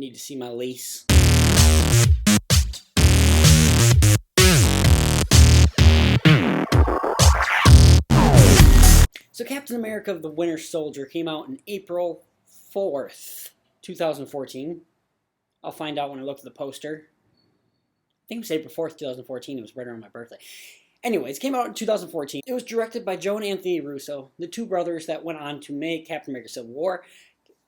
Need to see my lease. So Captain America the Winter Soldier came out on April 4th, 2014. I'll find out when I look at the poster. I think it was April 4th, 2014. It was right around my birthday. Anyways, it came out in 2014. It was directed by Joe and Anthony Russo, the two brothers that went on to make Captain America Civil War,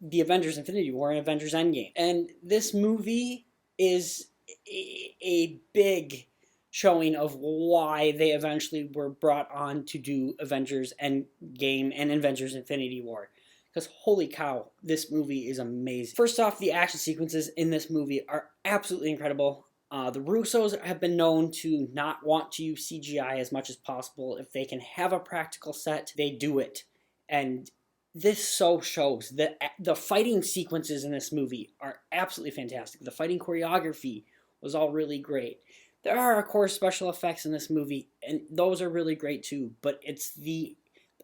the Avengers Infinity War, and Avengers Endgame. And this movie is a big showing of why they eventually were brought on to do Avengers Endgame and Avengers Infinity War. Because holy cow, this movie is amazing. First off, the action sequences in this movie are absolutely incredible. The Russos have been known to not want to use CGI as much as possible. If they can have a practical set, they do it. And this so shows that the fighting sequences in this movie are absolutely fantastic. The fighting choreography was all really great. There are, of course, special effects in this movie, and those are really great too, but it's the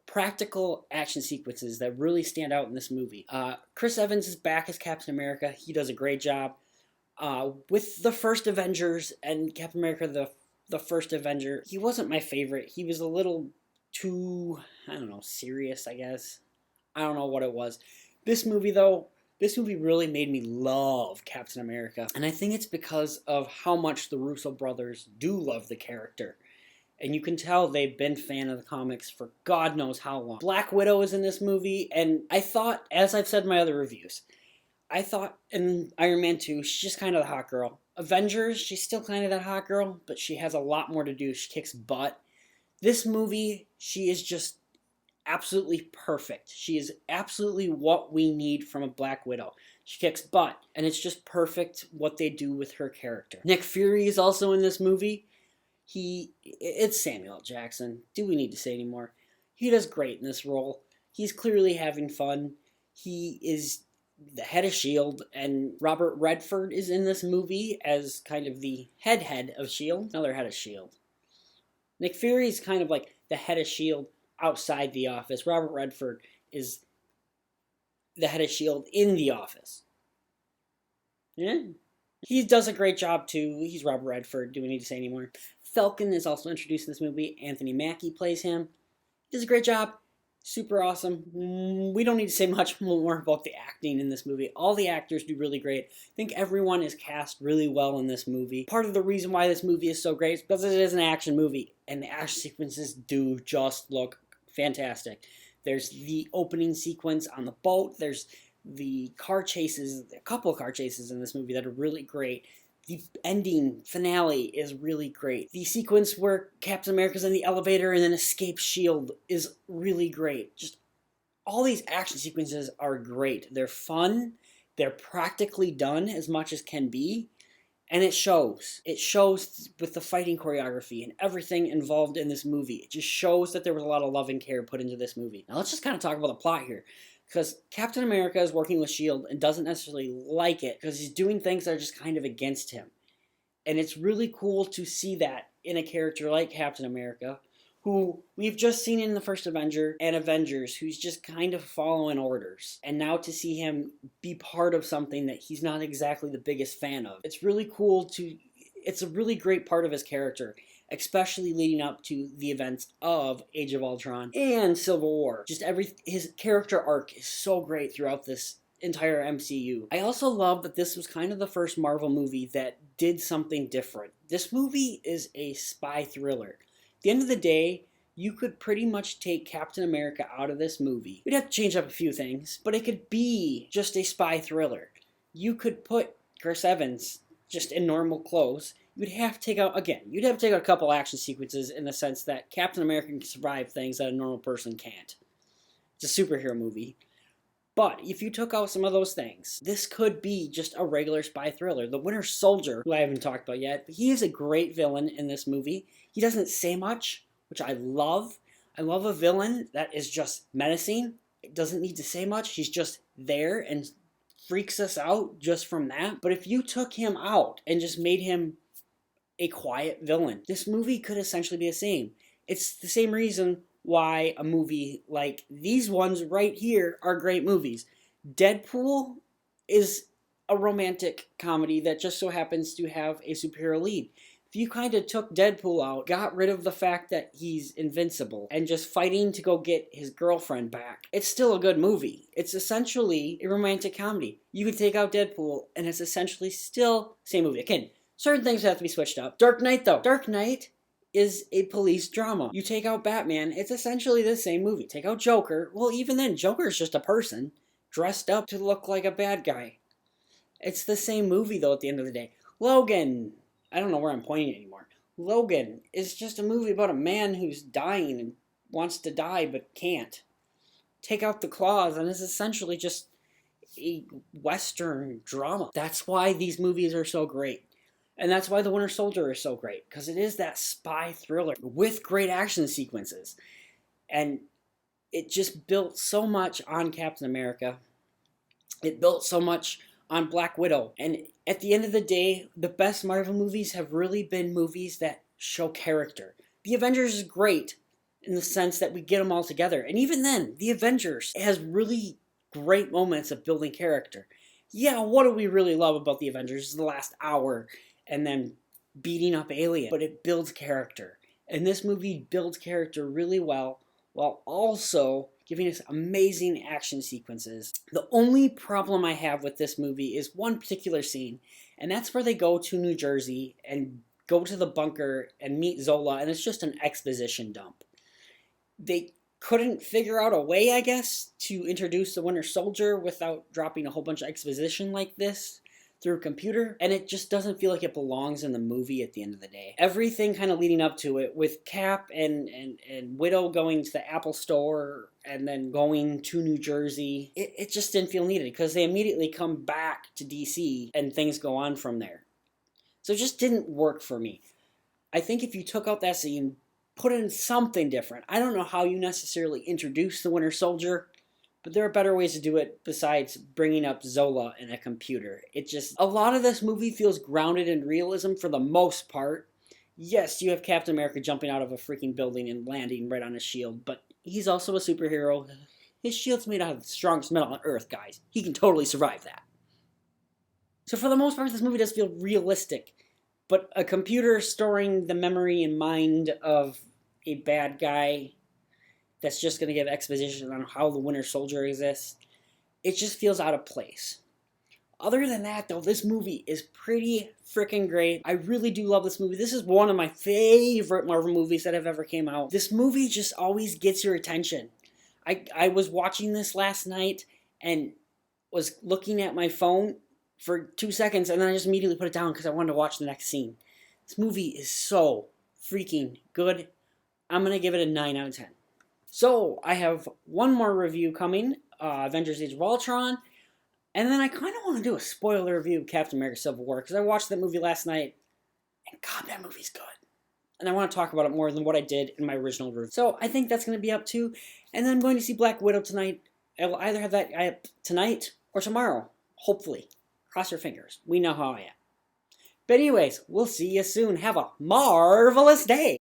practical action sequences that really stand out in this movie. Chris Evans is back as Captain America. He does a great job. With the first Avengers and Captain America the first Avenger, he wasn't my favorite. He was a little too, I don't know, serious, I guess. I don't know what it was. This movie, though, this movie really made me love Captain America. And I think it's because of how much the Russo brothers do love the character. And you can tell they've been fan of the comics for God knows how long. Black Widow is in this movie, and I thought, as I've said in my other reviews, I thought in Iron Man 2, she's just kind of the hot girl. Avengers, she's still kind of that hot girl, but she has a lot more to do. She kicks butt. This movie, she is just absolutely perfect. She is absolutely what we need from a Black Widow. She kicks butt, and it's just perfect what they do with her character. Nick Fury is also in this movie. It's Samuel L. Jackson. Do we need to say anymore? He does great in this role. He's clearly having fun. He is the head of S.H.I.E.L.D., and Robert Redford is in this movie as kind of the head of S.H.I.E.L.D., another head of S.H.I.E.L.D. Nick Fury is kind of like the head of S.H.I.E.L.D. outside the office. Robert Redford is the head of S.H.I.E.L.D. in the office. Yeah. He does a great job, too. He's Robert Redford. Do we need to say anymore? Falcon is also introduced in this movie. Anthony Mackie plays him. He does a great job. Super awesome. We don't need to say much more about the acting in this movie. All the actors do really great. I think everyone is cast really well in this movie. Part of the reason why this movie is so great is because it is an action movie, and the action sequences do just look fantastic. There's the opening sequence on the boat. There's the car chases, a couple of car chases in this movie that are really great. The ending finale is really great. The sequence where Captain America's in the elevator and then escapes S.H.I.E.L.D. is really great. Just all these action sequences are great. They're fun. They're practically done as much as can be. And it shows. It shows with the fighting choreography and everything involved in this movie. It just shows that there was a lot of love and care put into this movie. Now let's just kind of talk about the plot here. Because Captain America is working with S.H.I.E.L.D. and doesn't necessarily like it because he's doing things that are just kind of against him. And it's really cool to see that in a character like Captain America, who we've just seen in the first Avenger and Avengers, who's just kind of following orders. And now to see him be part of something that he's not exactly the biggest fan of. It's really cool to... It's a really great part of his character, especially leading up to the events of Age of Ultron and Civil War. Just his character arc is so great throughout this entire MCU. I also love that this was kind of the first Marvel movie that did something different. This movie is a spy thriller. At the end of the day, you could pretty much take Captain America out of this movie. We'd have to change up a few things, but it could be just a spy thriller. You could put Chris Evans just in normal clothes. You'd have to take out a couple action sequences in the sense that Captain America can survive things that a normal person can't. It's a superhero movie. But if you took out some of those things, this could be just a regular spy thriller. The Winter Soldier, who I haven't talked about yet, but he is a great villain in this movie. He doesn't say much, which I love. I love a villain that is just menacing. It doesn't need to say much. He's just there and freaks us out just from that. But if you took him out and just made him a quiet villain, this movie could essentially be the same. It's the same reason why a movie like these ones right here are great movies. Deadpool is a romantic comedy that just so happens to have a superhero lead. If you kind of took Deadpool out, got rid of the fact that he's invincible, and just fighting to go get his girlfriend back, it's still a good movie. It's essentially a romantic comedy. You could take out Deadpool, and it's essentially still the same movie. Again, certain things have to be switched up. Dark Knight, though. Dark Knight is a police drama. You take out Batman, it's essentially the same movie. Take out Joker, well, even then, Joker's just a person dressed up to look like a bad guy. It's the same movie, though, at the end of the day. Logan, I don't know where I'm pointing anymore. Logan is just a movie about a man who's dying and wants to die but can't. Take out the claws, and it's essentially just a Western drama. That's why these movies are so great. And that's why The Winter Soldier is so great, because it is that spy thriller with great action sequences. And it just built so much on Captain America. It built so much on Black Widow. And at the end of the day, the best Marvel movies have really been movies that show character. The Avengers is great in the sense that we get them all together. And even then, The Avengers has really great moments of building character. Yeah, what do we really love about The Avengers? The last hour and then beating up aliens. But it builds character. And this movie builds character really well, while also giving us amazing action sequences. The only problem I have with this movie is one particular scene, and that's where they go to New Jersey and go to the bunker and meet Zola, and it's just an exposition dump. They couldn't figure out a way, I guess, to introduce the Winter Soldier without dropping a whole bunch of exposition like this through a computer, and it just doesn't feel like it belongs in the movie at the end of the day. Everything kind of leading up to it, with Cap and Widow going to the Apple store and then going to New Jersey, it just didn't feel needed, because they immediately come back to DC and things go on from there. So it just didn't work for me. I think if you took out that scene, put in something different. I don't know how you necessarily introduce the Winter Soldier, but there are better ways to do it besides bringing up Zola in a computer. A lot of this movie feels grounded in realism for the most part. Yes, you have Captain America jumping out of a freaking building and landing right on his shield, but he's also a superhero. His shield's made out of the strongest metal on Earth, guys. He can totally survive that. So for the most part, this movie does feel realistic, but a computer storing the memory and mind of a bad guy that's just going to give exposition on how the Winter Soldier exists, it just feels out of place. Other than that, though, this movie is pretty freaking great. I really do love this movie. This is one of my favorite Marvel movies that have ever came out. This movie just always gets your attention. I was watching this last night and was looking at my phone for 2 seconds, and then I just immediately put it down because I wanted to watch the next scene. This movie is so freaking good. I'm going to give it a 9 out of 10. So, I have one more review coming, Avengers Age of Ultron, and then I kind of want to do a spoiler review of Captain America Civil War, because I watched that movie last night, and God, that movie's good. And I want to talk about it more than what I did in my original review. So, I think that's going to be up too, and then I'm going to see Black Widow tonight. I will either have that tonight or tomorrow, hopefully. Cross your fingers. We know how I am. But anyways, we'll see you soon. Have a marvelous day.